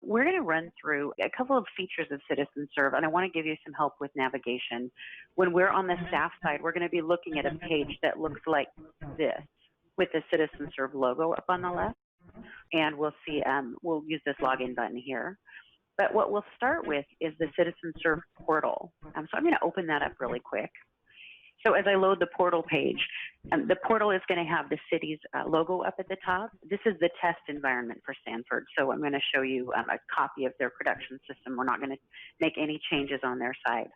we're going to run through a couple of features of Citizenserve, and I want to give you some help with navigation. When we're on the staff side, we're going to be looking at a page that looks like this, with the Citizenserve logo up on the left, and we'll see, we'll use this login button here. But what we'll start with is the Citizenserve portal. So I'm going to open that up really quick. So as I load the portal page, the portal is going to have the city's logo up at the top. This is the test environment for Stanford. So I'm going to show you a copy of their production system. We're not going to make any changes on their side.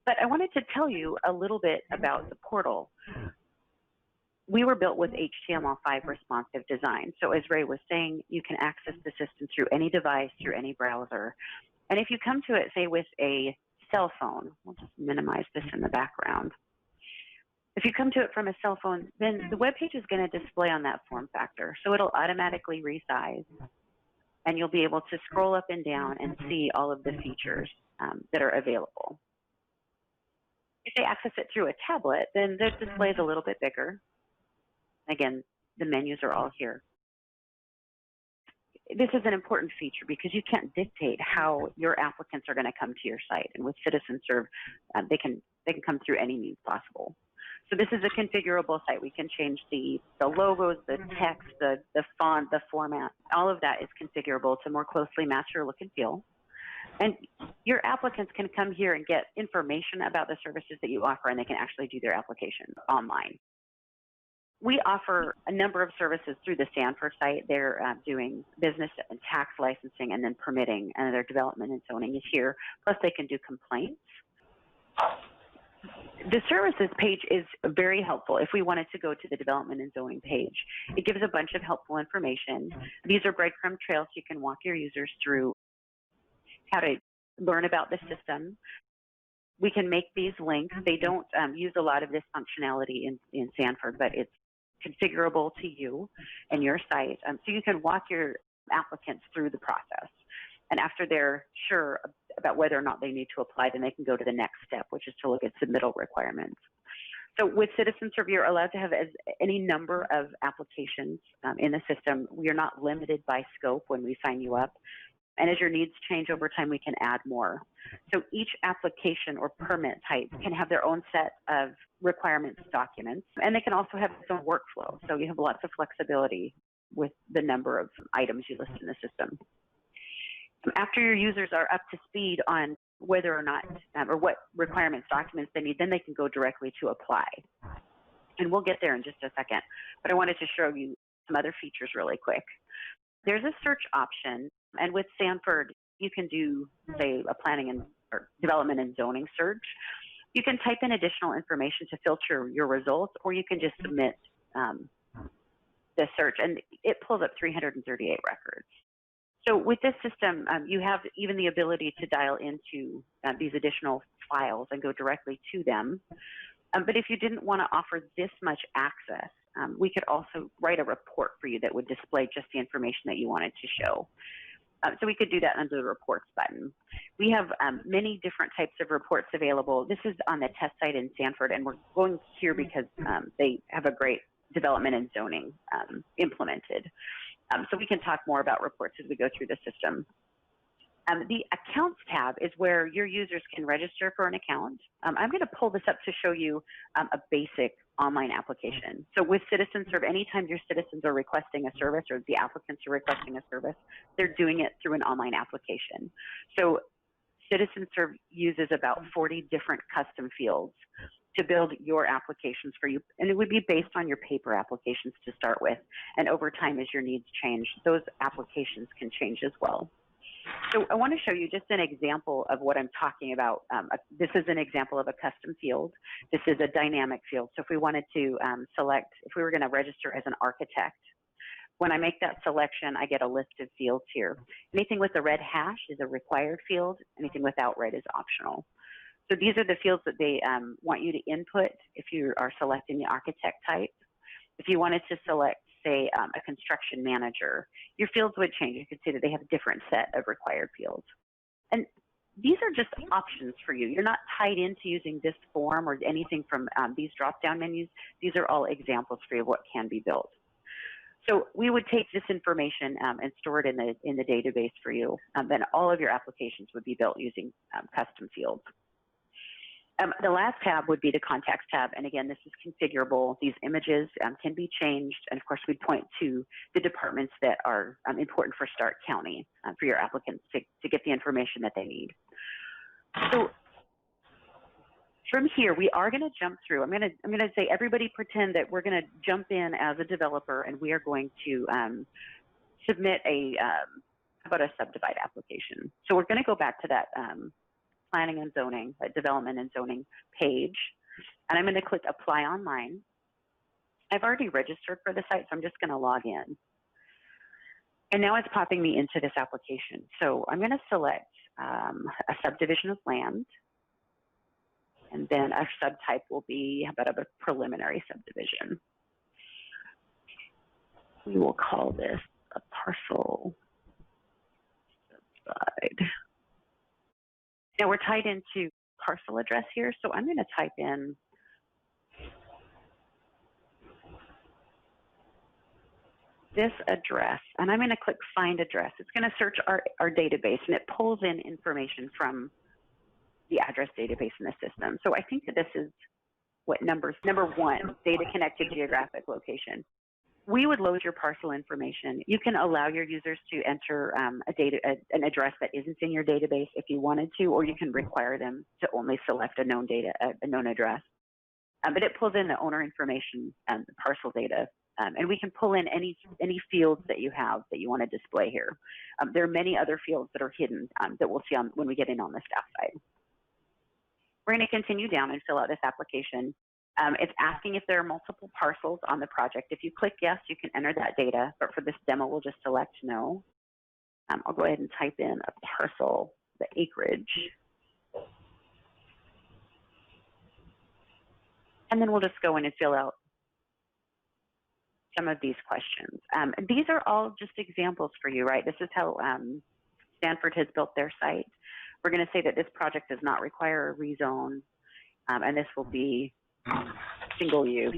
But I wanted to tell you a little bit about the portal. We were built with HTML5 responsive design. So as Ray was saying, you can access the system through any device, through any browser. And if you come to it, say, with a cell phone, we'll just minimize this in the background. If you come to it from a cell phone, then the web page is going to display on that form factor. So it'll automatically resize, and you'll be able to scroll up and down and see all of the features that are available. If they access it through a tablet, then the display is a little bit bigger. Again, the menus are all here. This is an important feature because you can't dictate how your applicants are going to come to your site. And with Citizenserve, they can come through any means possible. So this is a configurable site. We can change the logos, the text, the font, the format. All of that is configurable to more closely match your look and feel. And your applicants can come here and get information about the services that you offer, and they can actually do their application online. We offer a number of services through the Stanford site. They're doing business and tax licensing and then permitting, and their development and zoning is here. Plus, they can do complaints. The services page is very helpful if we wanted to go to the development and zoning page. It gives a bunch of helpful information. These are breadcrumb trails you can walk your users through how to learn about the system. We can make these links. They don't use a lot of this functionality in Stanford, but it's configurable to you and your site. So you can walk your applicants through the process. And after they're sure about whether or not they need to apply, then they can go to the next step, which is to look at submittal requirements. So with Citizenserve, you're allowed to have any number of applications in the system. We are not limited by scope when we sign you up. And as your needs change over time, we can add more. So each application or permit type can have their own set of requirements documents, and they can also have its own workflow. So you have lots of flexibility with the number of items you list in the system. After your users are up to speed on whether or not, or what requirements documents they need, then they can go directly to apply. And we'll get there in just a second, but I wanted to show you some other features really quick. There's a search option, and with Stanford, you can do, say, a planning and or development and zoning search. You can type in additional information to filter your results, or you can just submit the search, and it pulls up 338 records. So with this system, you have even the ability to dial into these additional files and go directly to them. But if you didn't want to offer this much access, we could also write a report for you that would display just the information that you wanted to show. So we could do that under the reports button. We have many different types of reports available. This is on the test site in Stanford, and we're going here because they have a great development and zoning implemented. So we can talk more about reports as we go through the system. The Accounts tab is where your users can register for an account. I'm going to pull this up to show you a basic online application. So with Citizenserve, anytime your citizens are requesting a service or the applicants are requesting a service, they're doing it through an online application. So Citizenserve uses about 40 different custom fields to build your applications for you. And it would be based on your paper applications to start with. And over time, as your needs change, those applications can change as well. So I want to show you just an example of what I'm talking about. This is an example of a custom field. This is a dynamic field. So if we wanted to select, if we were going to register as an architect, when I make that selection, I get a list of fields here. Anything with a red hash is a required field. Anything without red is optional. So these are the fields that they want you to input if you are selecting the architect type. If you wanted to select, say, a construction manager, your fields would change. You could see that they have a different set of required fields. And these are just options for you. You're not tied into using this form or anything from these drop-down menus. These are all examples for you of what can be built. So we would take this information and store it in the database for you. Then all of your applications would be built using custom fields. The last tab would be the Contacts tab, and again, this is configurable. These images can be changed, and of course, we'd point to the departments that are important for Stark County for your applicants to get the information that they need. So from here, we are going to jump through. I'm going to say, everybody pretend that we're going to jump in as a developer, and we are going to submit about a subdivide application. So we're going to go back to that planning and zoning, development and zoning page, and I'm going to click Apply Online. I've already registered for the site, so I'm just going to log in. And now it's popping me into this application. So I'm going to select a subdivision of land. And then our subtype will be about a preliminary subdivision. We will call this a parcel subside. Now we're tied into parcel address here, so I'm going to type in this address, and I'm going to click Find Address. It's going to search our database, and it pulls in information from the address database in the system. So I think that this is what number 1, data connected geographic location. We would load your parcel information. You can allow your users to enter an address that isn't in your database if you wanted to, or you can require them to only select a known address. But it pulls in the owner information and the parcel data, and we can pull in any fields that you have that you want to display here. There are many other fields that are hidden that we'll see when we get in on the staff side. We're going to continue down and fill out this application. It's asking if there are multiple parcels on the project. If you click yes, you can enter that data, but for this demo, we'll just select no. I'll go ahead and type in a parcel, the acreage. And then we'll just go in and fill out some of these questions. These are all just examples for you, right? This is how Stanford has built their site. We're going to say that this project does not require a rezone, and this will be single use.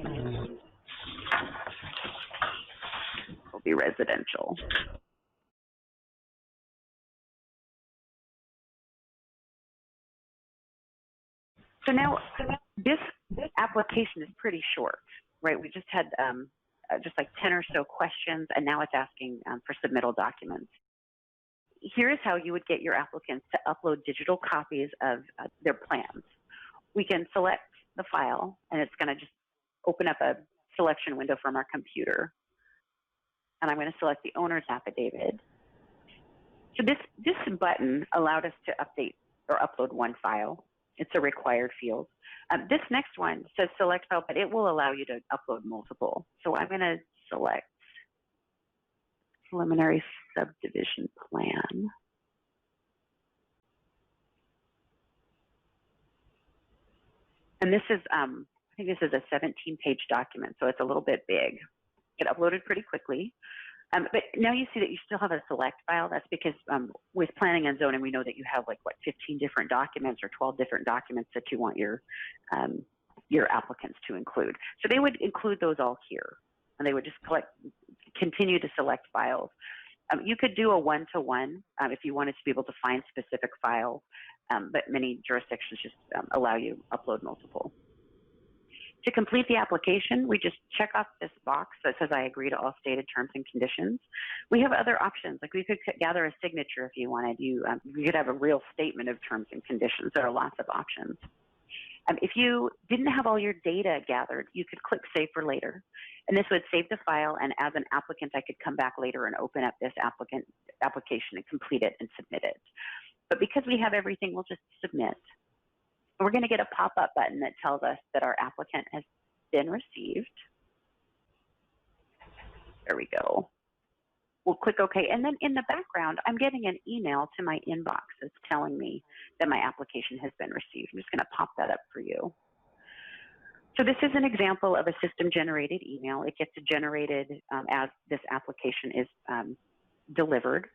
Will be residential. So now this application is pretty short, right? We just had just like 10 or so questions, and now it's asking for submittal documents. Here's how you would get your applicants to upload digital copies of their plans. We can select the file, and it's going to just open up a selection window from our computer. And I'm going to select the owner's affidavit. So this button allowed us to update or upload one file. It's a required field. This next one says select file, but it will allow you to upload multiple. So I'm going to select preliminary subdivision plan. And this is, I think this is a 17-page document, so it's a little bit big. It uploaded pretty quickly. But now you see that you still have a select file. That's because with planning and zoning, we know that you have like, what, 15 different documents or 12 different documents that you want your applicants to include. So they would include those all here, and they would just continue to select files. You could do a one-to-one if you wanted to be able to find specific files, but many jurisdictions just allow you to upload multiple. To complete the application, we just check off this box that says I agree to all stated terms and conditions. We have other options, like we could gather a signature if you wanted. You could have a real statement of terms and conditions. There are lots of options. If you didn't have all your data gathered, you could click Save for Later. And this would save the file, and as an applicant, I could come back later and open up this application and complete it and submit it. But because we have everything, we'll just submit. And we're going to get a pop-up button that tells us that our applicant has been received. There we go. We'll click OK. And then in the background, I'm getting an email to my inbox that's telling me that my application has been received. I'm just going to pop that up for you. So this is an example of a system-generated email. It gets generated as this application is delivered.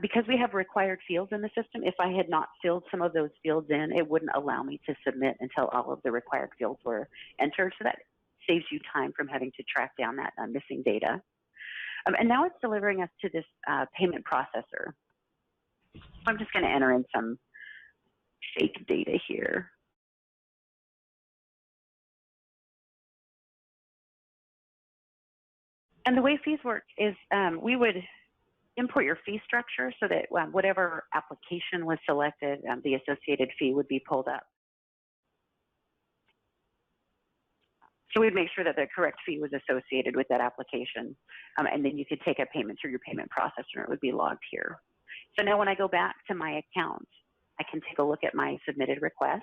Because we have required fields in the system, if I had not filled some of those fields in, it wouldn't allow me to submit until all of the required fields were entered. So that saves you time from having to track down that missing data. And now it's delivering us to this payment processor. I'm just going to enter in some fake data here. And the way fees work is we would import your fee structure so that whatever application was selected, the associated fee would be pulled up. So we'd make sure that the correct fee was associated with that application. And then you could take a payment through your payment processor and it would be logged here. So now when I go back to my account, I can take a look at my submitted requests.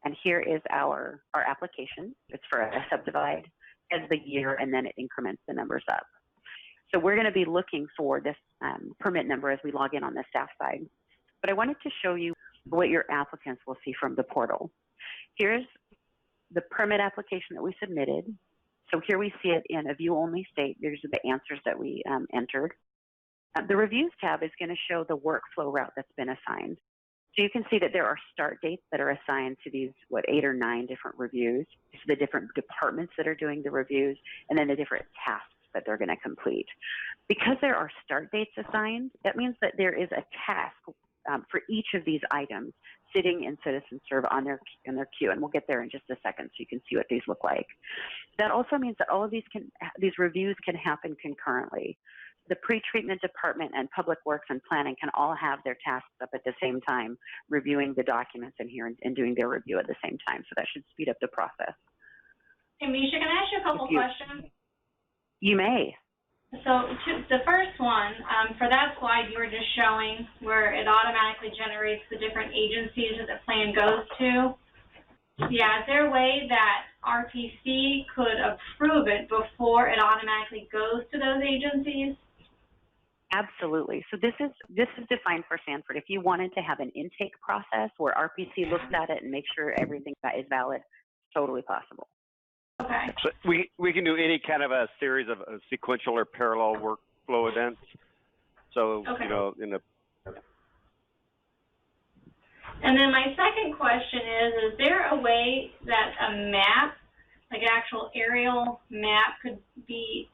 And here is our application. It's for a subdivide as the year, and then it increments the numbers up. So we're going to be looking for this permit number as we log in on the staff side. But I wanted to show you what your applicants will see from the portal. Here's the permit application that we submitted. So here we see it in a view-only state. These are the answers that we entered. The Reviews tab is going to show the workflow route that's been assigned. So you can see that there are start dates that are assigned to these, 8 or 9 different reviews. So the different departments that are doing the reviews, and then the different tasks that they're going to complete. Because there are start dates assigned, that means that there is a task for each of these items sitting in Citizenserve on their queue, and we'll get there in just a second so you can see what these look like. That also means that all of these reviews can happen concurrently. The pre-treatment department and public works and planning can all have their tasks up at the same time, reviewing the documents in here and doing their review at the same time. So that should speed up the process. Hey, Misha, can I ask you a couple questions? You may. So the first one, for that slide you were just showing where it automatically generates the different agencies that the plan goes to. Yeah, is there a way that RPC could approve it before it automatically goes to those agencies? Absolutely. So this is defined for Sanford. If you wanted to have an intake process where RPC looks at it and makes sure everything is valid, totally possible. Okay. So we can do any kind of a series of sequential or parallel workflow events. So, okay. You know, in the. And then my second question is there a way that a map, like an actual aerial map, could be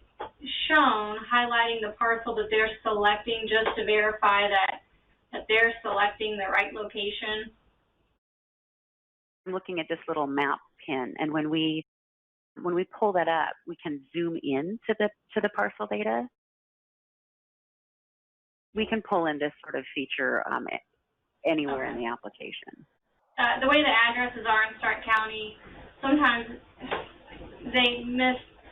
shown highlighting the parcel that they're selecting just to verify that they're selecting the right location? I'm looking at this little map pin, and when we pull that up, we can zoom in to the parcel data. We can pull in this sort of feature anywhere in the application. The way the addresses are in Stark County, sometimes they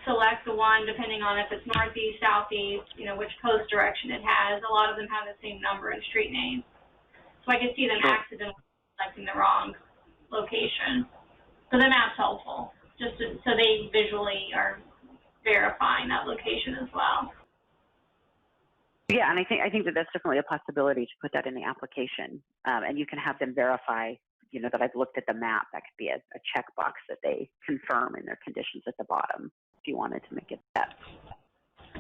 select the one depending on if it's northeast, southeast, you know, which coast direction it has. A lot of them have the same number and street name. So I could see them accidentally selecting the wrong location. So the map's helpful, just so they visually are verifying that location as well. Yeah, and I think that that's definitely a possibility to put that in the application. And you can have them verify, you know, that I've looked at the map. That could be a checkbox that they confirm in their conditions at the bottom, if you wanted to make it that.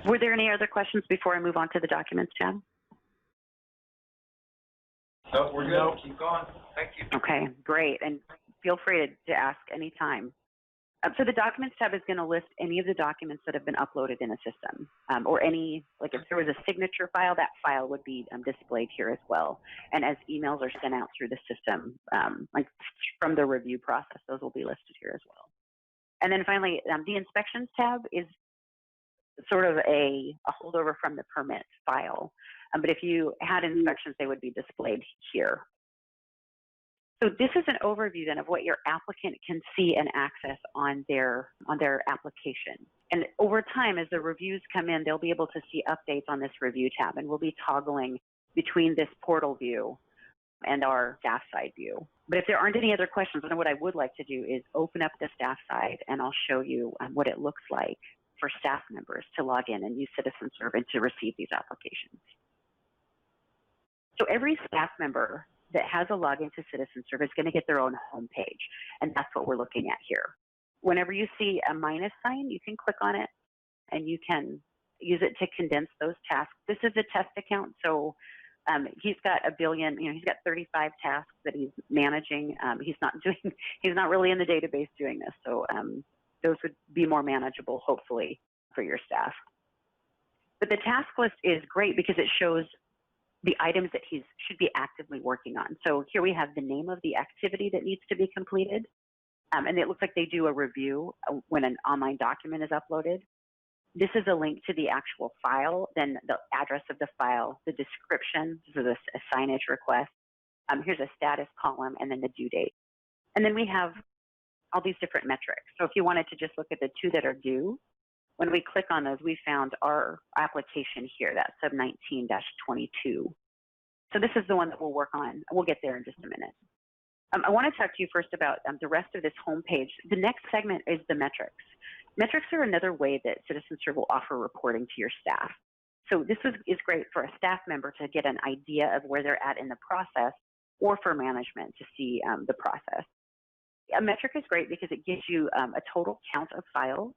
Were there any other questions before I move on to the documents tab? No, we're good. No. Keep going. Thank you. Okay, great. And feel free to ask anytime. So the Documents tab is going to list any of the documents that have been uploaded in a system, or any, like if there was a signature file, that file would be displayed here as well. And as emails are sent out through the system, like from the review process, those will be listed here as well. And then finally, the Inspections tab is sort of a holdover from the permit file. But if you had inspections, they would be displayed here. So this is an overview then of what your applicant can see and access on their application. And over time, as the reviews come in, they'll be able to see updates on this review tab, and we'll be toggling between this portal view and our staff side view. But if there aren't any other questions, then what I would like to do is open up the staff side, and I'll show you what it looks like for staff members to log in and use Citizenserve and to receive these applications. So every staff member that has a login to Citizenserve is going to get their own home page, and that's what we're looking at here. Whenever you see a minus sign, you can click on it, and you can use it to condense those tasks. This is a test account, so he's got a billion, you know, he's got 35 tasks that he's managing. He's not really in the database doing this, so those would be more manageable, hopefully, for your staff. But the task list is great because it shows the items that he should be actively working on. So here we have the name of the activity that needs to be completed. And it looks like they do a review when an online document is uploaded. This is a link to the actual file, then the address of the file, the description, this is a signage request. Here's a status column, and then the due date. And then we have all these different metrics. So if you wanted to just look at the two that are due, when we click on those, we found our application here, that sub 19-22. So this is the one that we'll work on. We'll get there in just a minute. I want to talk to you first about the rest of this homepage. The next segment is the metrics. Metrics are another way that Citizenserve will offer reporting to your staff. So this is great for a staff member to get an idea of where they're at in the process, or for management to see the process. A metric is great because it gives you a total count of files,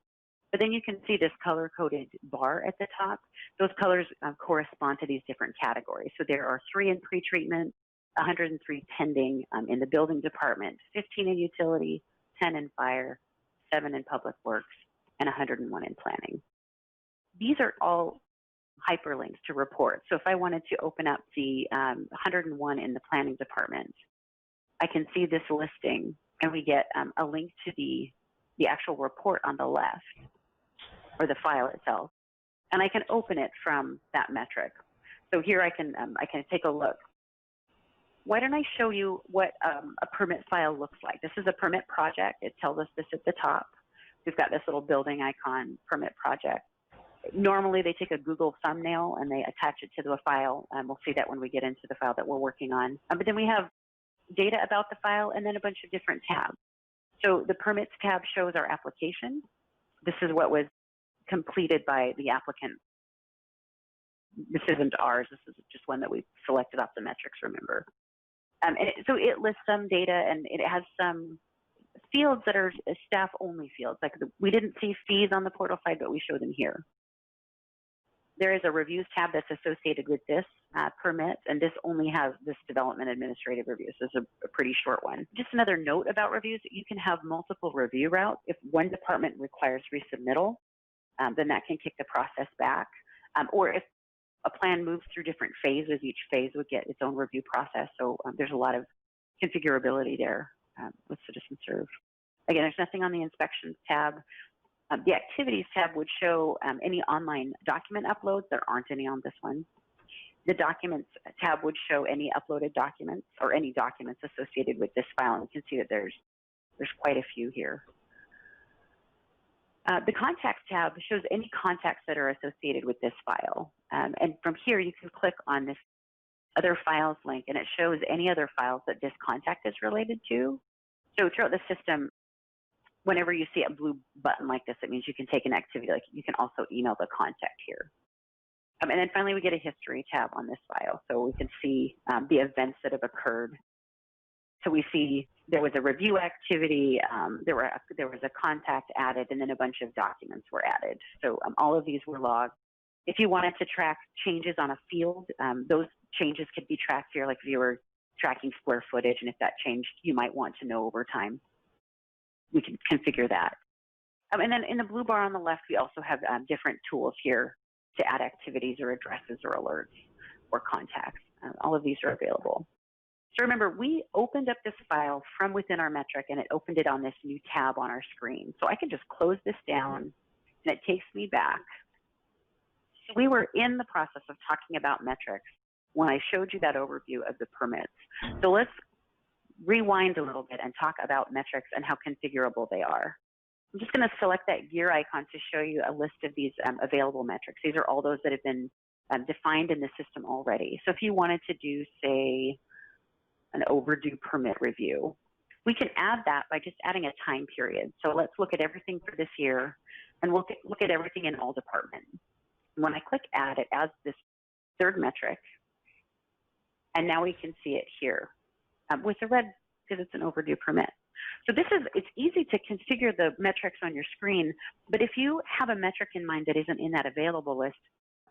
but then you can see this color-coded bar at the top. Those colors correspond to these different categories. So there are 3 in pretreatment, 103 pending in the building department, 15 in utility, 10 in fire, 7 in public works, and 101 in planning. These are all hyperlinks to reports. So if I wanted to open up the 101 in the planning department, I can see this listing, and we get a link to the actual report on the left, or the file itself, and I can open it from that metric. So here I can take a look. Why don't I show you what a permit file looks like? This is a permit project. It tells us this at the top. We've got this little building icon, permit project. Normally they take a Google thumbnail and they attach it to the file. We'll see that when we get into the file that we're working on. But then we have data about the file and then a bunch of different tabs. So the permits tab shows our application. This is what was completed by the applicant. This isn't ours. This is just one that we selected off the metrics, remember. So it lists some data, and it has some fields that are staff-only fields. Like we didn't see fees on the portal side, but we show them here. There is a reviews tab that's associated with this permit, and this only has this development administrative review. So it's a pretty short one. Just another note about reviews, you can have multiple review routes. If one department requires resubmittal, then that can kick the process back. Or if a plan moves through different phases, each phase would get its own review process. So there's a lot of configurability there with Citizenserve. Again, there's nothing on the inspections tab. The activities tab would show any online document uploads. There aren't any on this one. The documents tab would show any uploaded documents or any documents associated with this file. And you can see that there's quite a few here. The contacts tab shows any contacts that are associated with this file. And from here, you can click on this other files link, and it shows any other files that this contact is related to. So throughout the system, whenever you see a blue button like this, it means you can take an activity. Like you can also email the contact here. And then finally, we get a history tab on this file. So we can see the events that have occurred. So we see there was a review activity, there was a contact added, and then a bunch of documents were added. So all of these were logged. If you wanted to track changes on a field, those changes could be tracked here, like if you were tracking square footage, and if that changed, you might want to know over time. We can configure that. And then in the blue bar on the left, we also have different tools here to add activities or addresses or alerts or contacts. All of these are available. So remember, we opened up this file from within our metric, and it opened it on this new tab on our screen. So I can just close this down, and it takes me back. So we were in the process of talking about metrics when I showed you that overview of the permits. So let's rewind a little bit and talk about metrics and how configurable they are. I'm just going to select that gear icon to show you a list of these available metrics. These are all those that have been defined in the system already. So if you wanted to do, say, an overdue permit review, we can add that by just adding a time period. So let's look at everything for this year, and we'll look at everything in all departments. When I click add, it adds this third metric, and now we can see it here with the red because it's an overdue permit. So it's easy to configure the metrics on your screen, but if you have a metric in mind that isn't in that available list,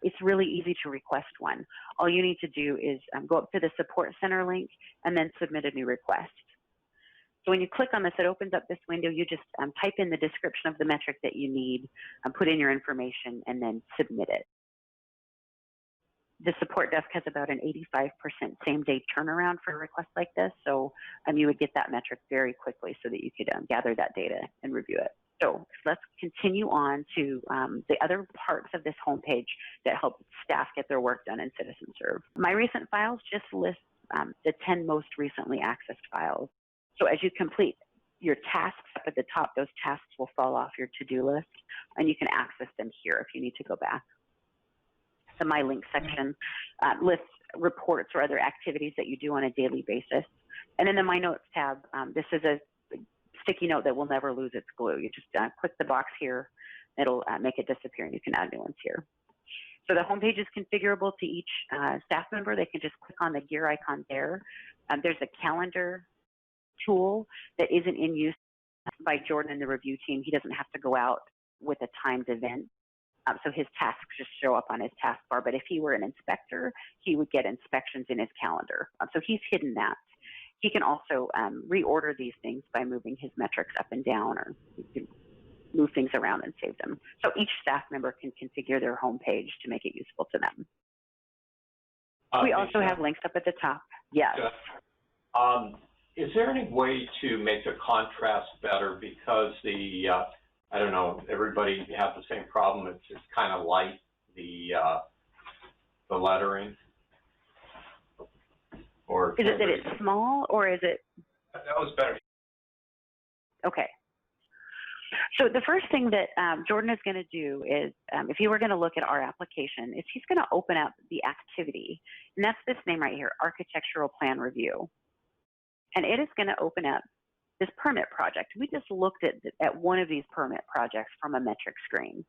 it's really easy to request one. All you need to do is go up to the Support Center link and then submit a new request. So when you click on this, it opens up this window. You just type in the description of the metric that you need, put in your information, and then submit it. The support desk has about an 85% same-day turnaround for a request like this, so you would get that metric very quickly so that you could gather that data and review it. So let's continue on to the other parts of this homepage that help staff get their work done in Citizenserve. My recent files just list the 10 most recently accessed files. So as you complete your tasks up at the top, those tasks will fall off your to-do list, and you can access them here if you need to go back. The My Link section lists reports or other activities that you do on a daily basis. And in the My Notes tab, this is a sticky note that will never lose its glue. You just click the box here, it'll make it disappear, and you can add new ones here. So the homepage is configurable to each staff member. They can just click on the gear icon there. There's a calendar tool that isn't in use by Jordan and the review team. He doesn't have to go out with a timed event. So his tasks just show up on his taskbar. But if he were an inspector, he would get inspections in his calendar. So he's hidden that. He can also reorder these things by moving his metrics up and down, or he can move things around and save them. So each staff member can configure their home page to make it useful to them. We also have links up at the top. Yes. Is there any way to make the contrast better, because the I don't know, everybody has the same problem. It's just kind of light, the lettering. Or is it that it's small, or is it? That was better. Okay. So the first thing that Jordan is going to do is, if you were going to look at our application, is he's going to open up the activity, and that's this name right here, Architectural Plan Review. And it is going to open up this permit project. We just looked at one of these permit projects from a metric screen.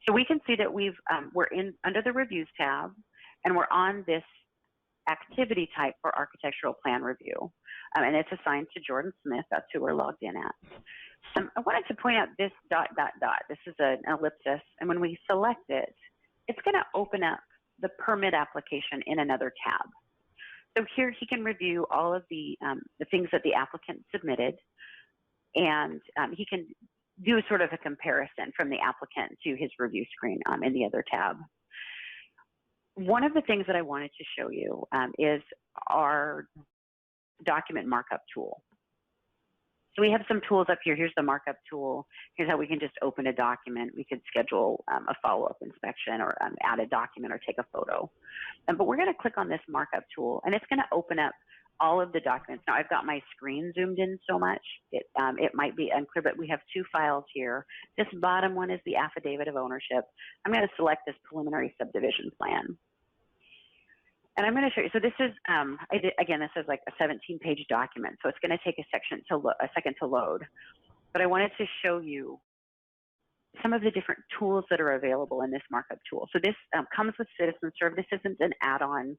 So we can see that we're under the Reviews tab, and we're on this activity type for Architectural Plan Review. And it's assigned to Jordan Smith. That's who we're logged in at. I wanted to point out this ... This is an ellipsis, and when we select it, it's going to open up the permit application in another tab. So here he can review all of the things that the applicant submitted, and he can do sort of a comparison from the applicant to his review screen in the other tab. One of the things that I wanted to show you is our document markup tool. So we have some tools up here. Here's the markup tool. Here's how we can just open a document. We could schedule a follow-up inspection, or add a document, or take a photo. But we're going to click on this markup tool, and it's going to open up all of the documents. Now, I've got my screen zoomed in so much, it might be unclear, but we have two files here. This bottom one is the affidavit of ownership. I'm going to select this preliminary subdivision plan. And I'm going to show you. So this is, again, this is like a 17-page document, so it's going to take a second to load. But I wanted to show you some of the different tools that are available in this markup tool. So this comes with Citizenserve. This isn't an add-on.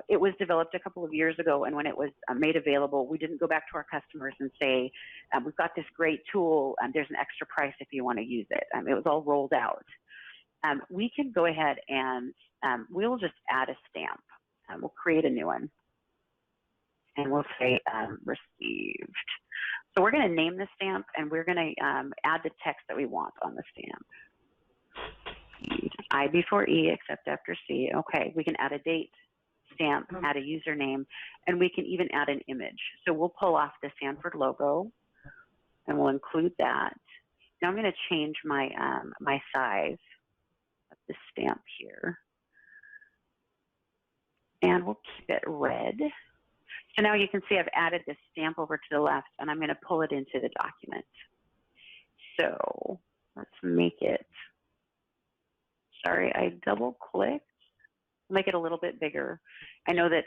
It was developed a couple of years ago, and when it was made available, we didn't go back to our customers and say, we've got this great tool, there's an extra price if you want to use it. It was all rolled out. We can go ahead and we'll just add a stamp. We'll create a new one, and we'll say received. So we're going to name the stamp, and we're going to add the text that we want on the stamp. I before E, except after C. Okay, we can add a date, stamp, add a username, and we can even add an image. So we'll pull off the Sanford logo, and we'll include that. Now I'm going to change my my size of the stamp here. And we'll keep it red. So now you can see I've added this stamp over to the left, and I'm going to pull it into the document. So let's make it, sorry, I double-clicked. Make it a little bit bigger. I know that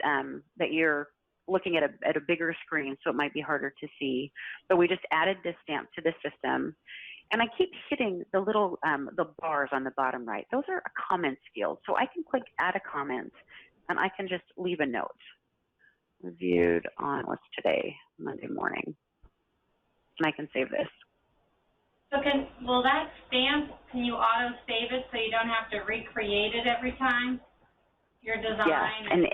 that you're looking at a bigger screen, so it might be harder to see. But we just added this stamp to the system. And I keep hitting the little the bars on the bottom right. Those are a comments field. So I can click add a comment, and I can just leave a note. Reviewed on, what's today? Monday morning. And I can save this. So will that stamp, can you auto save it so you don't have to recreate it every time? Your design? Yes, and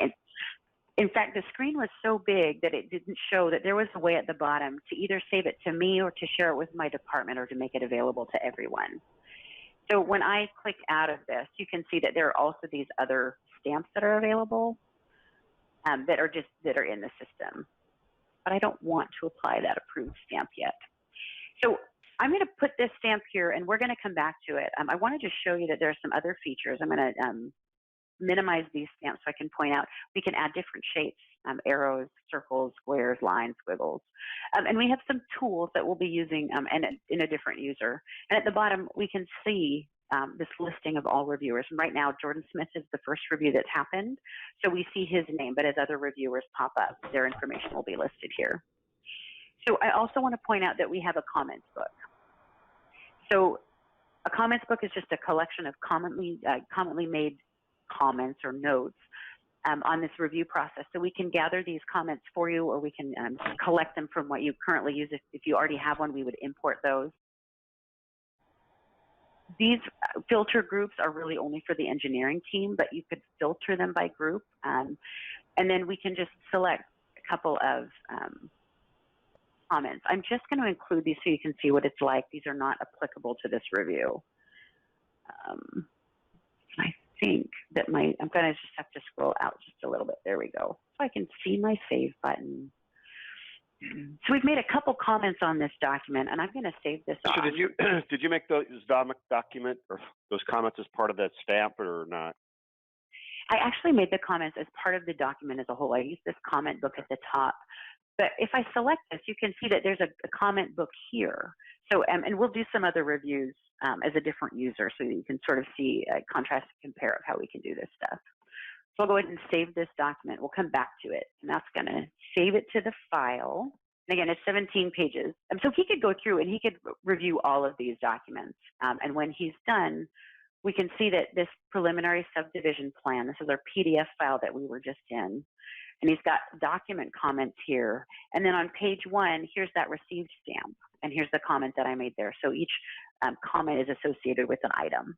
in fact, the screen was so big that it didn't show that there was a way at the bottom to either save it to me or to share it with my department or to make it available to everyone. So when I click out of this, you can see that there are also these other stamps that are available that are in the system. But I don't want to apply that approved stamp yet. So I'm going to put this stamp here, and we're going to come back to it. I wanted to show you that there are some other features. I'm going to minimize these stamps so I can point out we can add different shapes, arrows, circles, squares, lines, squiggles. And we have some tools that we'll be using in a different user. And at the bottom, we can see this listing of all reviewers. And right now, Jordan Smith is the first review that's happened. So we see his name, but as other reviewers pop up, their information will be listed here. So I also want to point out that we have a comments book. So a comments book is just a collection of commonly made comments or notes on this review process. So we can gather these comments for you, or we can collect them from what you currently use. If you already have one, we would import those. These filter groups are really only for the engineering team, but you could filter them by group. And then we can just select a couple of comments. I'm just going to include these so you can see what it's like. These are not applicable to this review. I think that I'm going to just have to scroll out just a little bit. There we go. So I can see my save button. So we've made a couple comments on this document, and I'm going to save this off. So did you make those document or those comments as part of that stamp or not? I actually made the comments as part of the document as a whole. I used this comment book at the top. But if I select this, you can see that there's a comment book here. So, and we'll do some other reviews as a different user so that you can sort of see a contrast and compare of how we can do this stuff. So I'll go ahead and save this document. We'll come back to it, and that's going to save it to the file. And again, it's 17 pages. So he could go through and he could review all of these documents. And when he's done, we can see that this preliminary subdivision plan, this is our PDF file that we were just in. And he's got document comments here. And then on page 1, here's that received stamp. And here's the comment that I made there. So each comment is associated with an item.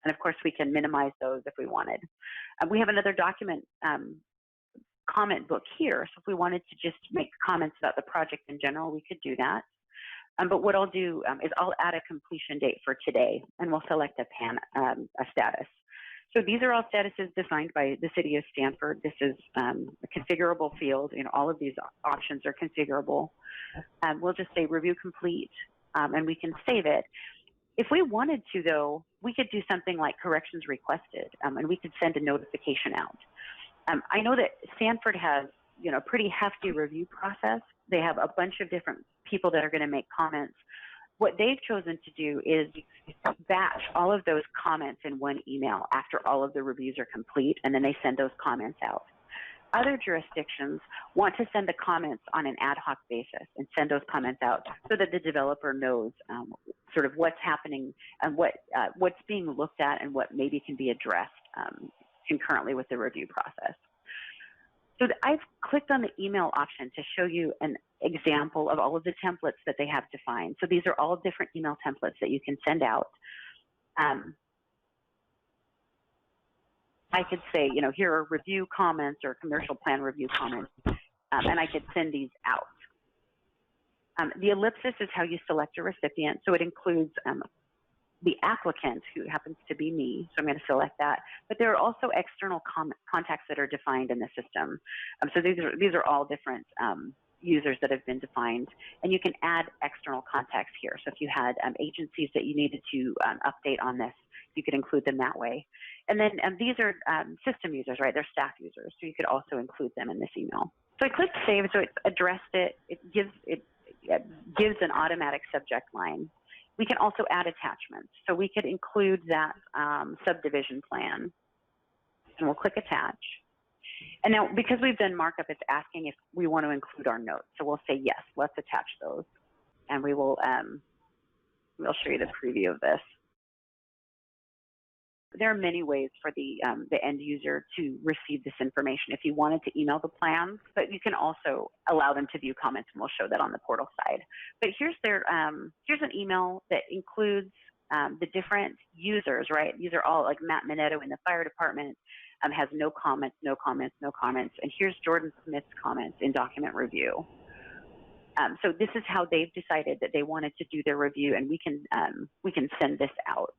And of course, we can minimize those if we wanted. We have another document comment book here. So if we wanted to just make comments about the project in general, we could do that. But what I'll do is I'll add a completion date for today, and we'll select a status. So these are all statuses defined by the City of Stanford. This is a configurable field. You know, all of these options are configurable. We'll just say review complete, and we can save it. If we wanted to, though, we could do something like corrections requested, and we could send a notification out. I know that Stanford has, you know, a pretty hefty review process. They have a bunch of different people that are going to make comments. What they've chosen to do is batch all of those comments in one email after all of the reviews are complete, and then they send those comments out. Other jurisdictions want to send the comments on an ad hoc basis and send those comments out so that the developer knows sort of what's happening and what's being looked at and what maybe can be addressed concurrently with the review process. So I've clicked on the email option to show you an example of all of the templates that they have defined. So these are all different email templates that you can send out. I could say, you know, here are review comments or commercial plan review comments, and I could send these out. The ellipsis is how you select a recipient. So it includes the applicant, who happens to be me, so I'm going to select that. But there are also external contacts that are defined in the system. So these are all different users that have been defined, and you can add external contacts here. So if you had agencies that you needed to update on this, you could include them that way. And then these are system users, right? They're staff users, so you could also include them in this email. So I clicked save, so it's addressed it. It gives an automatic subject line. We can also add attachments. So we could include that subdivision plan, and we'll click attach. And now, because we've done markup, it's asking if we want to include our notes. So we'll say yes, let's attach those. And we will we'll show you the preview of this. There are many ways for the end user to receive this information if you wanted to email the plans, but you can also allow them to view comments, and we'll show that on the portal side. But here's their here's an email that includes the different users, right? These are all like Matt Minetto in the fire department has no comments, no comments, no comments. And here's Jordan Smith's comments in document review. So this is how they've decided that they wanted to do their review, and we can send this out.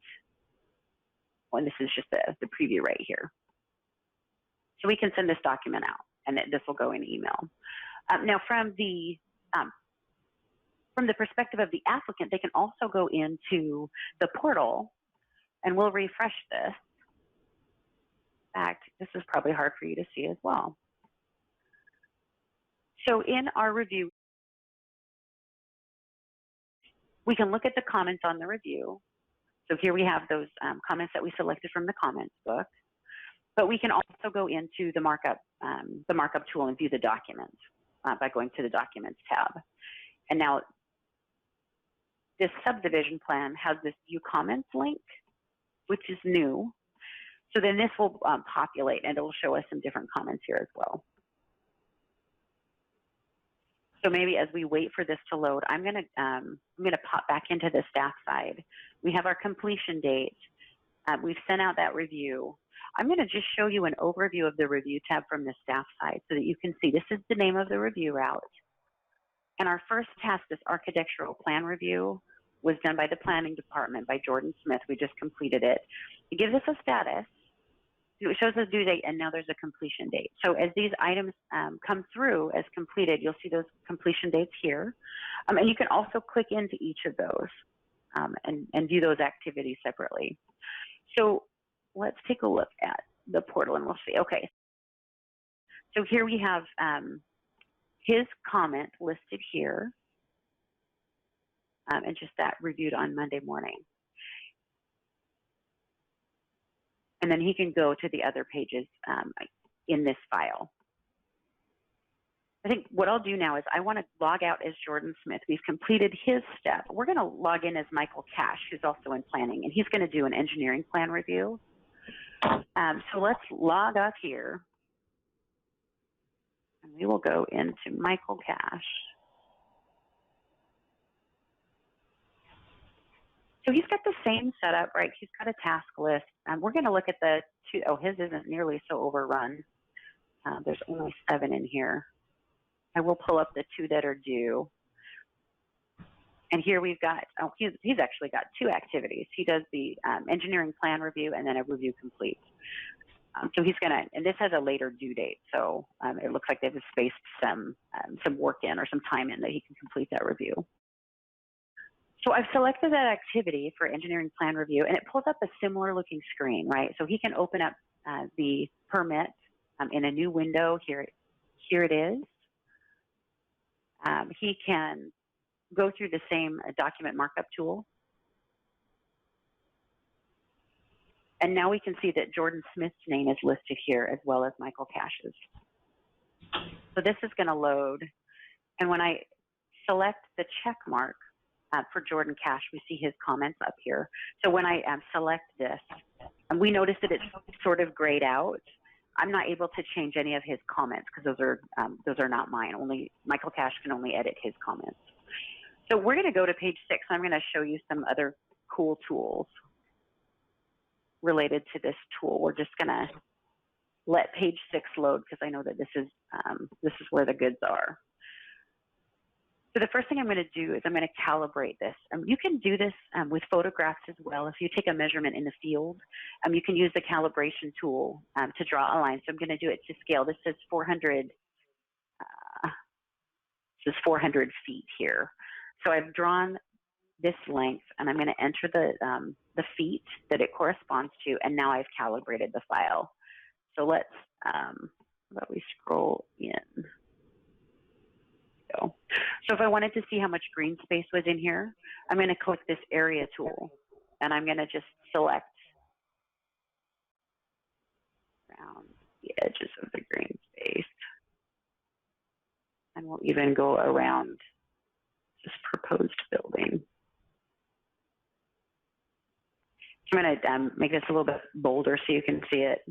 And this is just the preview right here. So we can send this document out, and this will go in email. Now, from the perspective of the applicant, they can also go into the portal, and we'll refresh this. In fact, this is probably hard for you to see as well. So in our review, we can look at the comments on the review. So here we have those comments that we selected from the comments book, but we can also go into the markup tool and view the documents by going to the Documents tab. And now this subdivision plan has this View Comments link, which is new. So then this will populate, and it will show us some different comments here as well. So maybe as we wait for this to load, I'm gonna pop back into the staff side. We have our completion date. We've sent out that review. I'm gonna just show you an overview of the review tab from the staff side so that you can see this is the name of the review route. And our first task, this architectural plan review, was done by the planning department by Jordan Smith. We just completed it. It gives us a status. It shows us due date, and now there's a completion date. So as these items come through as completed, you'll see those completion dates here. And you can also click into each of those and view those activities separately. So let's take a look at the portal and we'll see. Okay. So here we have his comment listed here and just that reviewed on Monday morning. And then he can go to the other pages in this file. I think what I'll do now is I want to log out as Jordan Smith. We've completed his step. We're going to log in as Michael Cash, who's also in planning, and he's going to do an engineering plan review. So let's log off here, and we will go into Michael Cash. So he's got the same setup, right? He's got a task list. We're going to look at the two. Oh, his isn't nearly so overrun. There's only 7 in here. I will pull up the 2 that are due. And here we've got, oh, he's actually got 2 activities. He does the engineering plan review and then a review complete. So he's going to, and this has a later due date. So it looks like they've spaced some work in or some time in that he can complete that review. So I've selected that activity for engineering plan review, and it pulls up a similar looking screen, right? So he can open up the permit in a new window. Here it is. He can go through the same document markup tool. And now we can see that Jordan Smith's name is listed here as well as Michael Cash's. So this is going to load. And when I select the check mark, for Jordan Cash, we see his comments up here. So when I select this, we notice that it's sort of grayed out. I'm not able to change any of his comments because those are not mine. Only Michael Cash can only edit his comments. So we're going to go to page 6. I'm going to show you some other cool tools related to this tool. We're just going to let page 6 load because I know that this is where the goods are. So the first thing I'm going to do is I'm going to calibrate this. You can do this with photographs as well. If you take a measurement in the field, you can use the calibration tool to draw a line. So I'm going to do it to scale. This is 400 feet here. So I've drawn this length, and I'm going to enter the feet that it corresponds to, and now I've calibrated the file. So let's, how about we scroll in. So if I wanted to see how much green space was in here, I'm going to click this area tool, and I'm going to just select around the edges of the green space. And we'll even go around this proposed building. I'm going to make this a little bit bolder so you can see it.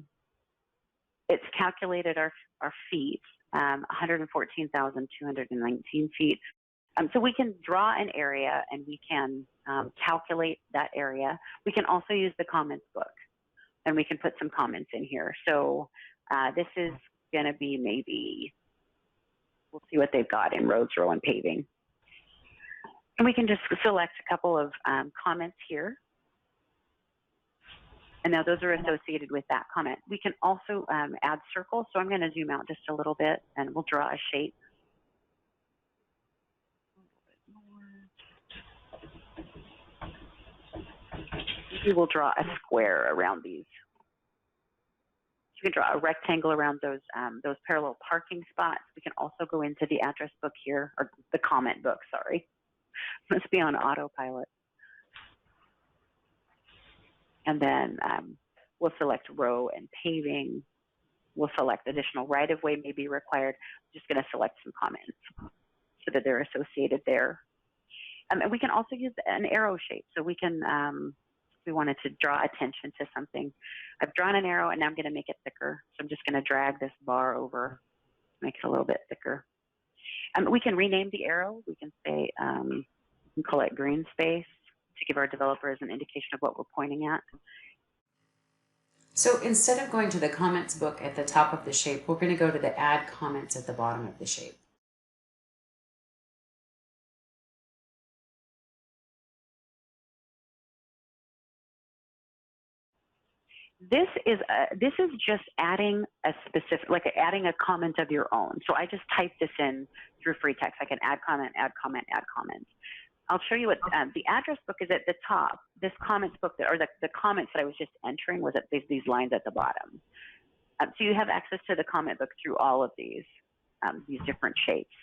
It's calculated our feet. 114,219 feet. So we can draw an area and we can calculate that area. We can also use the comments book and we can put some comments in here. So this is going to be maybe, we'll see what they've got in roads, row, and paving. And we can just select a couple of comments here. And now those are associated with that comment. We can also add circles. So I'm going to zoom out just a little bit, and we'll draw a shape. Maybe we'll draw a square around these. So we can draw a rectangle around those parallel parking spots. We can also go into the address book here, or the comment book, sorry. Must be on autopilot. And then we'll select row and paving. We'll select additional right-of-way may be required. I'm just going to select some comments so that they're associated there. And we can also use an arrow shape. So we can, if we wanted to draw attention to something. I've drawn an arrow, and now I'm going to make it thicker. So I'm just going to drag this bar over, make it a little bit thicker. We can rename the arrow. We can say, we can call it green space to give our developers an indication of what we're pointing at. So instead of going to the comments book at the top of the shape, we're going to go to the add comments at the bottom of the shape. This is just adding a specific, like adding a comment of your own. So I just typed this in through free text. I can add comment, add comment, add comment. I'll show you what the address book is at the top. This comments book, or the comments that I was just entering was at these lines at the bottom. So you have access to the comment book through all of these different shapes.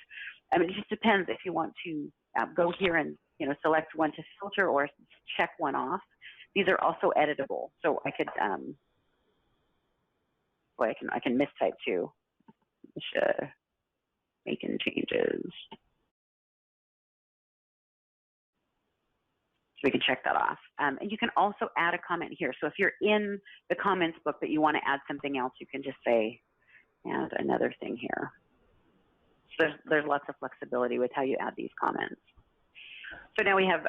I mean, it just depends if you want to go here and select one to filter or check one off. These are also editable, so I could I can mistype too. Making changes. So we can check that off. And you can also add a comment here. So if you're in the comments book but you want to add something else, you can just say, add another thing here. So there's lots of flexibility with how you add these comments. So now we have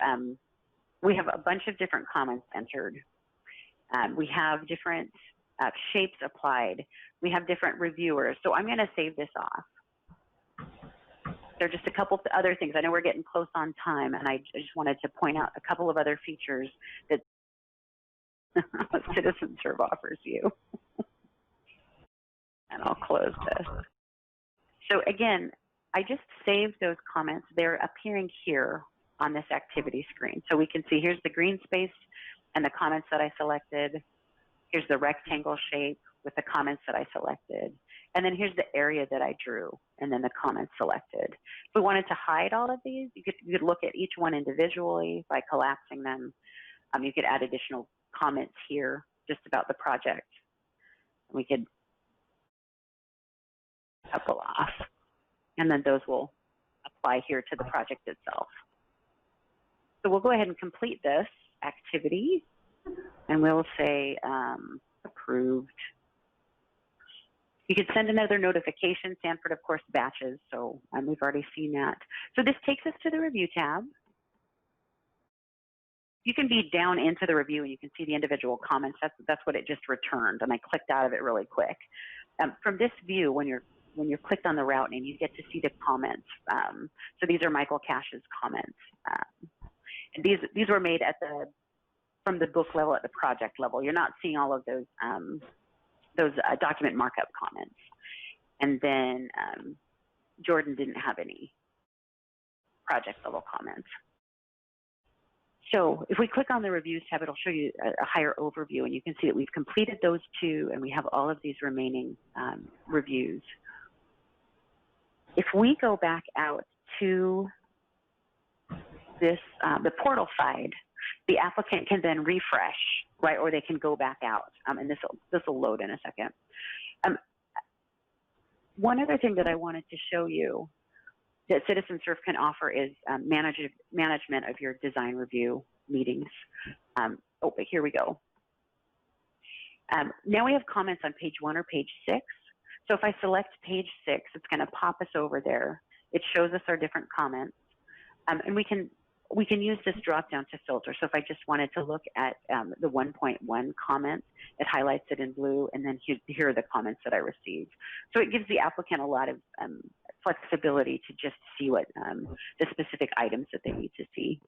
a bunch of different comments entered. We have different shapes applied. We have different reviewers. So I'm going to save this off. There are just a couple of other things. I know we're getting close on time, and I just wanted to point out a couple of other features that Citizenserve offers you. And I'll close this. So again, I just saved those comments. They're appearing here on this activity screen. So we can see here's the green space and the comments that I selected. Here's the rectangle shape with the comments that I selected. And then here's the area that I drew, and then the comments selected. If we wanted to hide all of these, you could look at each one individually by collapsing them. You could add additional comments here just about the project. We could couple off, and then those will apply here to the project itself. So we'll go ahead and complete this activity, and we'll say approved. You could send another notification. Sanford, of course, batches, so we've already seen that. So this takes us to the review tab. You can be down into the review and you can see the individual comments. That's what it just returned, and I clicked out of it really quick. From this view, when you're clicked on the route name, you get to see the comments. So these are Michael Cash's comments. And these were made from the book level at the project level. You're not seeing all of those document markup comments. And then Jordan didn't have any project level comments. So if we click on the reviews tab, it'll show you a higher overview, and you can see that we've completed those two, and we have all of these remaining reviews. If we go back out to this, the portal side, the applicant can then refresh, right, or they can go back out, and this will load in a second. One other thing that I wanted to show you that Citizenserve can offer is management of your design review meetings. But here we go. Now we have comments on page 1 or page 6. So if I select page 6, it's going to pop us over there. It shows us our different comments, and we can use this drop down to filter. So if I just wanted to look at the 1.1 comment, it highlights it in blue, and then here are the comments that I received. So it gives the applicant a lot of flexibility to just see what the specific items that they need to see.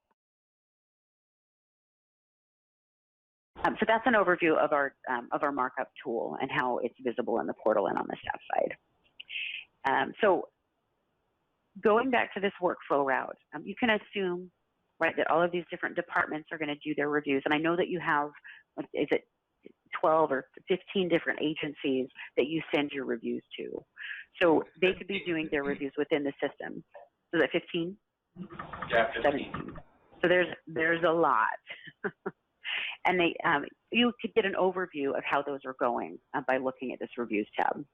So that's an overview of our markup tool and how it's visible in the portal and on the staff side. So going back to this workflow route, you can assume, right, that all of these different departments are going to do their reviews. And I know that you have, is it 12 or 15 different agencies that you send your reviews to. So they could be doing their reviews within the system. So is that 15? Yeah, 17. So there's a lot. And you could get an overview of how those are going by looking at this reviews tab.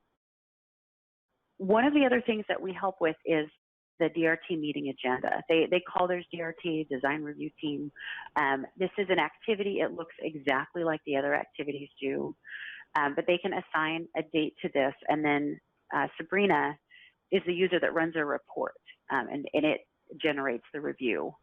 One of the other things that we help with is the DRT meeting agenda. They call theirs DRT, Design Review Team. This is an activity. It looks exactly like the other activities do, but they can assign a date to this, and then Sabrina is the user that runs a report, and it generates the review.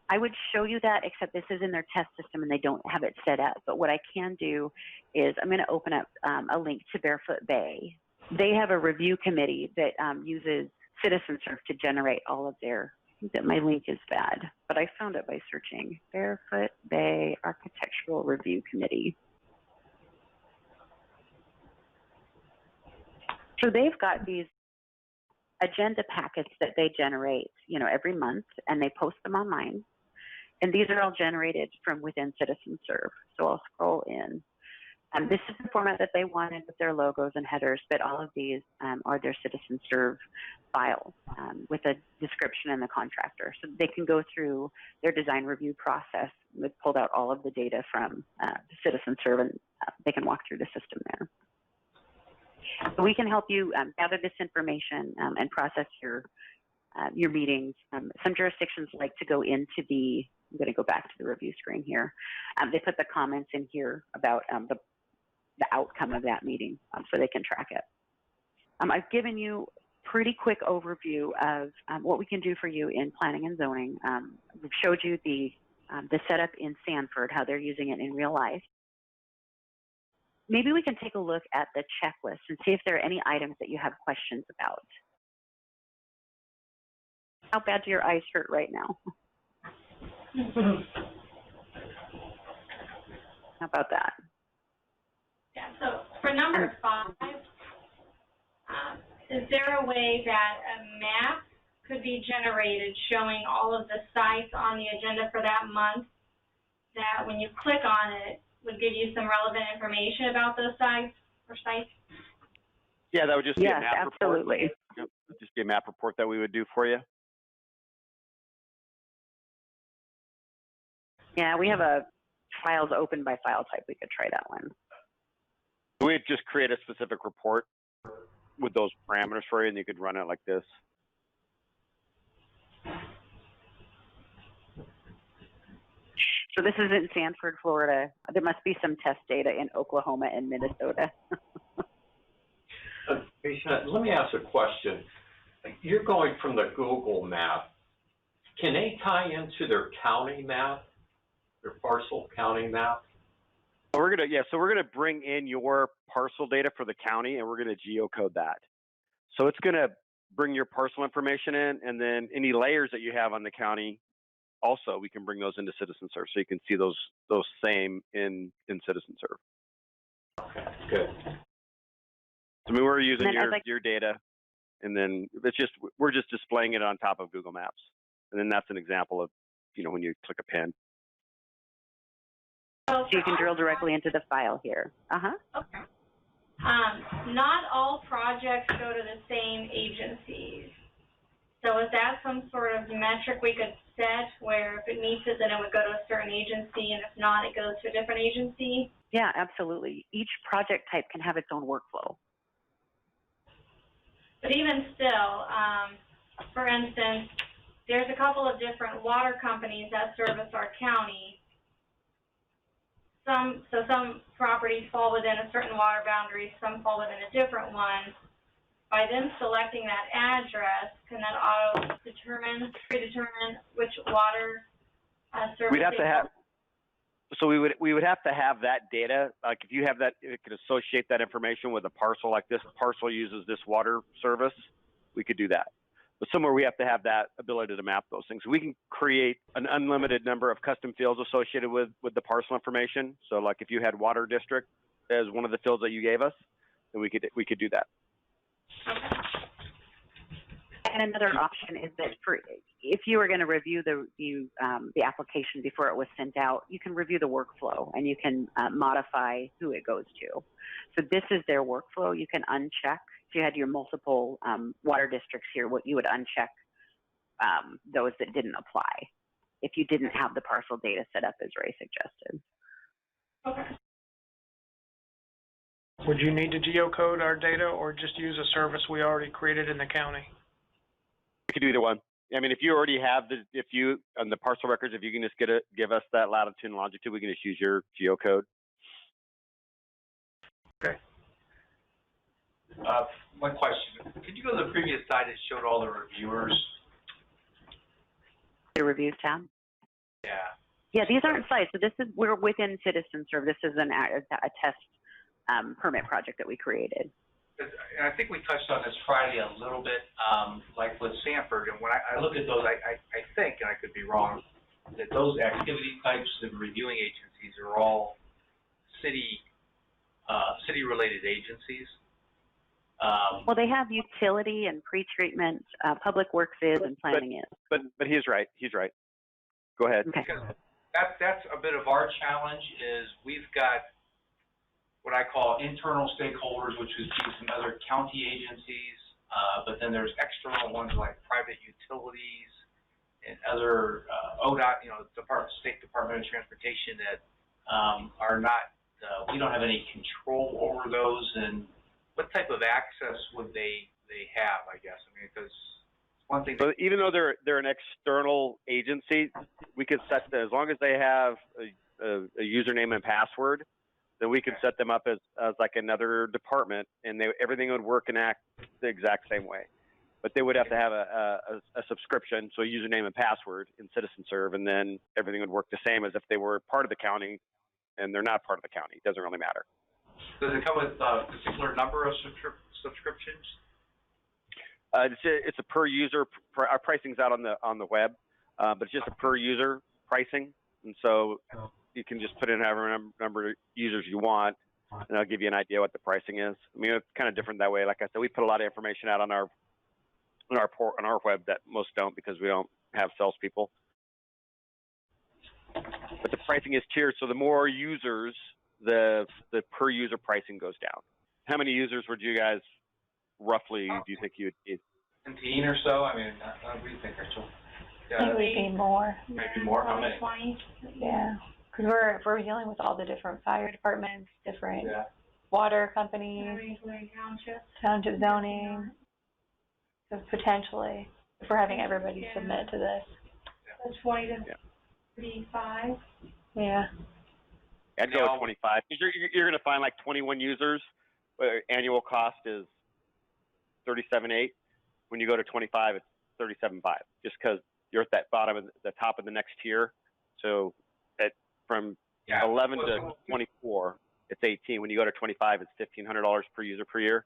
I would show you that, except this is in their test system and they don't have it set up. But what I can do is I'm going to open up a link to Barefoot Bay. They have a review committee that uses Citizenserve to generate all of their, I think that my link is bad, but I found it by searching Barefoot Bay Architectural Review Committee. So they've got these agenda packets that they generate, every month, and they post them online. And these are all generated from within Citizenserve. So I'll scroll in. This is the format that they wanted with their logos and headers, but all of these are their Citizenserve files with a description and the contractor. So they can go through their design review process. We've pulled out all of the data from Citizenserve, and they can walk through the system there. So we can help you gather this information and process your meetings. Some jurisdictions like to go into I'm going to go back to the review screen here. They put the comments in here about the outcome of that meeting so they can track it. I've given you a pretty quick overview of what we can do for you in planning and zoning. We've showed you the setup in Sanford, how they're using it in real life. Maybe we can take a look at the checklist and see if there are any items that you have questions about. How bad do your eyes hurt right now? How about that? Yeah, so for number 5, is there a way that a map could be generated showing all of the sites on the agenda for that month, that when you click on it, would give you some relevant information about those sites or sites? Yeah, that would just be a map report. Absolutely. Yep, it would just be a map report that we would do for you. Yeah, we have a files open by file type. We could try that one. We'd just create a specific report with those parameters for you, and you could run it like this. So this is in Sanford, Florida. There must be some test data in Oklahoma and Minnesota. Let me ask a question. You're going from the Google map. Can they tie into their county map, their parcel county map? We're gonna bring in your parcel data for the county, and we're gonna geocode that. So it's gonna bring your parcel information in, and then any layers that you have on the county, also we can bring those into Citizenserve, so you can see those same in Citizenserve. Okay, good. So I mean, we're using your data, and then we're just displaying it on top of Google Maps, and then that's an example of when you click a pin. So you can drill directly into the file here. Okay. Not all projects go to the same agencies. So is that some sort of metric we could set where if it meets it, then it would go to a certain agency, and if not, it goes to a different agency? Yeah, absolutely. Each project type can have its own workflow. But even still, for instance, there's a couple of different water companies that service our county. So some properties fall within a certain water boundary, some fall within a different one. By them selecting that address, can that predetermine which water service? We'd have to have. So we would have to have that data. Like if you have that, it could associate that information with a parcel. Like this parcel uses this water service, we could do that. But somewhere we have to have that ability to map those things. We can create an unlimited number of custom fields associated with the parcel information. So like if you had water district as one of the fields that you gave us, then we could do that. And another option is that if you were going to review the application before it was sent out, you can review the workflow and you can modify who it goes to. So this is their workflow. You can uncheck. If you had your multiple water districts here, what you would uncheck those that didn't apply if you didn't have the parcel data set up as Ray suggested. Okay. Would you need to geocode our data or just use a service we already created in the county? We could do either one. I mean, if you already have on the parcel records, if you can just give us that latitude and longitude, we can just use your geocode. Okay. One question. Could you go to the previous slide that showed all the reviewers? The reviews tab? Yeah. Yeah, these aren't slides. So we're within Citizenserve. This is a test permit project that we created. And I think we touched on this Friday a little bit, like with Sanford. And when I look at those, I think, and I could be wrong, that those activity types of reviewing agencies are all city-related agencies. Well, they have utility and pretreatment, public works is, and planning is. But he's right. He's right. Go ahead. Okay. Because that's a bit of our challenge is we've got what I call internal stakeholders, which would be some other county agencies, but then there's external ones like private utilities and other ODOT, State Department of Transportation that are not, we don't have any control over those. And what type of access would they have, I guess? I mean, because one thing. So even though they're an external agency, we could set as long as they have a username and password, then we can set them up as like another department, and everything would work and act the exact same way. But they would have to have a subscription, so a username and password in Citizenserve, and then everything would work the same as if they were part of the county, and they're not part of the county. It doesn't really matter. Does it come with a particular number of subscriptions? It's a per user. Our pricing's out on the web, but it's just a per user pricing, and so you can just put in however number of users you want, and I'll give you an idea what the pricing is. I mean, it's kind of different that way. Like I said, we put a lot of information out on our web that most don't because we don't have salespeople. But the pricing is tiered, so the more users, the per user pricing goes down. How many users would you guys roughly do you think you would need? 17 or so. I mean, what do you think, Rachel? I think it would be more. Maybe more. How many? 20. Yeah, because we're dealing with all the different fire departments, different water companies, township zoning. So potentially, if we're having everybody submit to this. So 20 to 35. Yeah. I'd go with 25. You're going to find like 21 users. Annual cost is $37.8. When you go to 25, it's $37.5. Just because you're at that the top of the next tier. So from 11 to 24, it's 18. When you go to 25, it's $1,500 per user per year.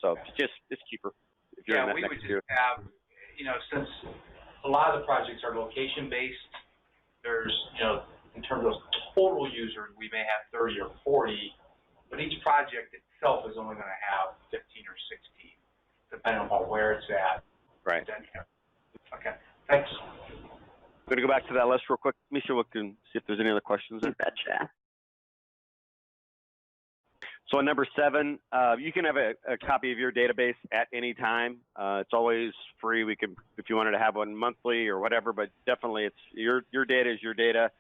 So it's cheaper if you're in that next tier. Have, since a lot of the projects are location based, there's, in terms of total users, we may have 30 or 40, but each project itself is only going to have 15 or 16, depending on where it's at. Right. Okay. Thanks. I'm going to go back to that list real quick. Misha, we can see if there's any other questions there. You betcha. So on number 7, you can have a copy of your database at any time. It's always free. We can, if you wanted to have one monthly or whatever, but definitely it's your data is your data.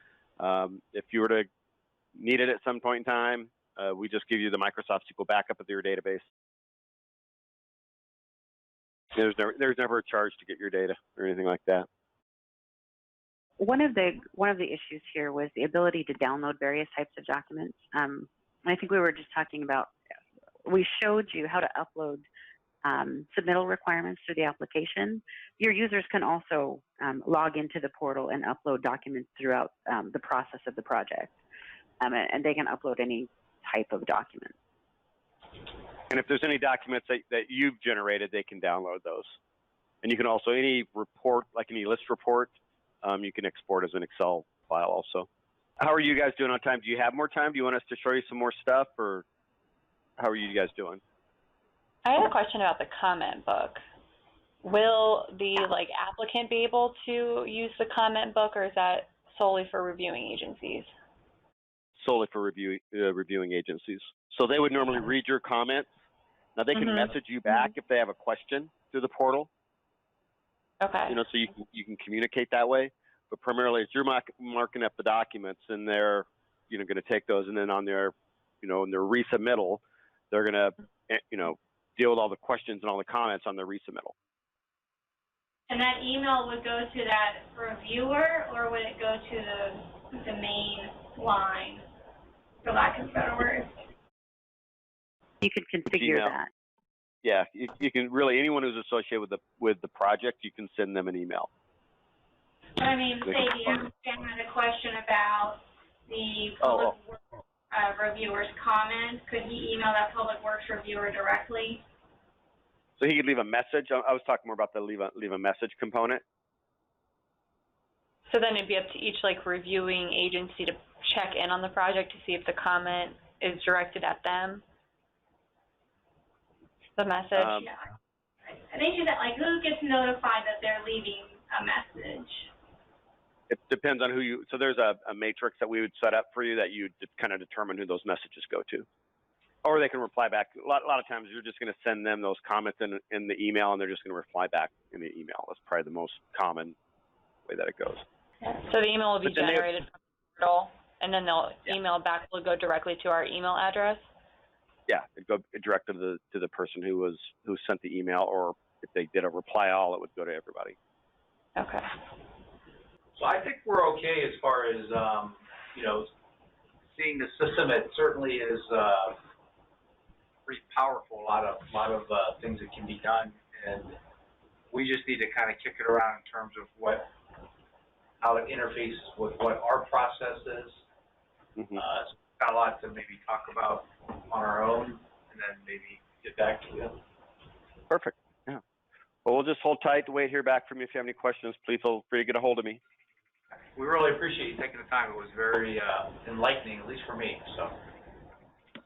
If you were to need it at some point in time, we just give you the Microsoft SQL backup of your database. There's never a charge to get your data or anything like that. One of the issues here was the ability to download various types of documents. I think we were just talking about, we showed you how to upload submittal requirements to the application. Your users can also log into the portal and upload documents throughout the process of the project. And they can upload any type of document. And if there's any documents that you've generated, they can download those. And you can also, any report, like any list report, you can export as an Excel file also. How are you guys doing on time? Do you have more time? Do you want us to show you some more stuff, or how are you guys doing? I had a question about the comment book. Will the applicant be able to use the comment book, or is that solely for reviewing agencies? Solely for reviewing agencies. So they would normally read your comments. Now they can message you back if they have a question through the portal. Okay. You know, so you can communicate that way. But primarily, it's you're marking up the documents, and they're going to take those, and then on their in their resubmittal, they're going to deal with all the questions and all the comments on their resubmittal. And that email would go to that reviewer, or would it go to the main line, for lack of a better word? You could configure that. Yeah, you can really, anyone who's associated with the project, you can send them an email. But I mean, say the applicant had a question about the public works reviewer's comment. Could he email that public works reviewer directly? So he could leave a message. I was talking more about the leave a message component. So then it'd be up to each reviewing agency to check in on the project to see if the comment is directed at them. The message. Yeah. I think she's who gets notified that they're leaving a message? It depends on who you. So there's a matrix that we would set up for you that you kind of determine who those messages go to, or they can reply back. A lot of times you're just going to send them those comments in the email, and they're just going to reply back in the email. That's probably the most common way that it goes. Yeah. So the email will be generated from the portal, and then they'll email back. Will go directly to our email address. Yeah, it'd go direct to the person who sent the email, or if they did a reply all, it would go to everybody. Okay. So I think we're okay as far as seeing the system. It certainly is pretty powerful. A lot of things that can be done, and we just need to kind of kick it around in terms of how it interfaces with what our process is. So we've got a lot to maybe talk about on our own, and then maybe get back to you. Perfect. Yeah. Well, we'll just hold tight to wait here back from you. If you have any questions, please feel free to get a hold of me. We really appreciate you taking the time. It was very enlightening, at least for me. So.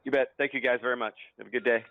You bet. Thank you guys very much. Have a good day.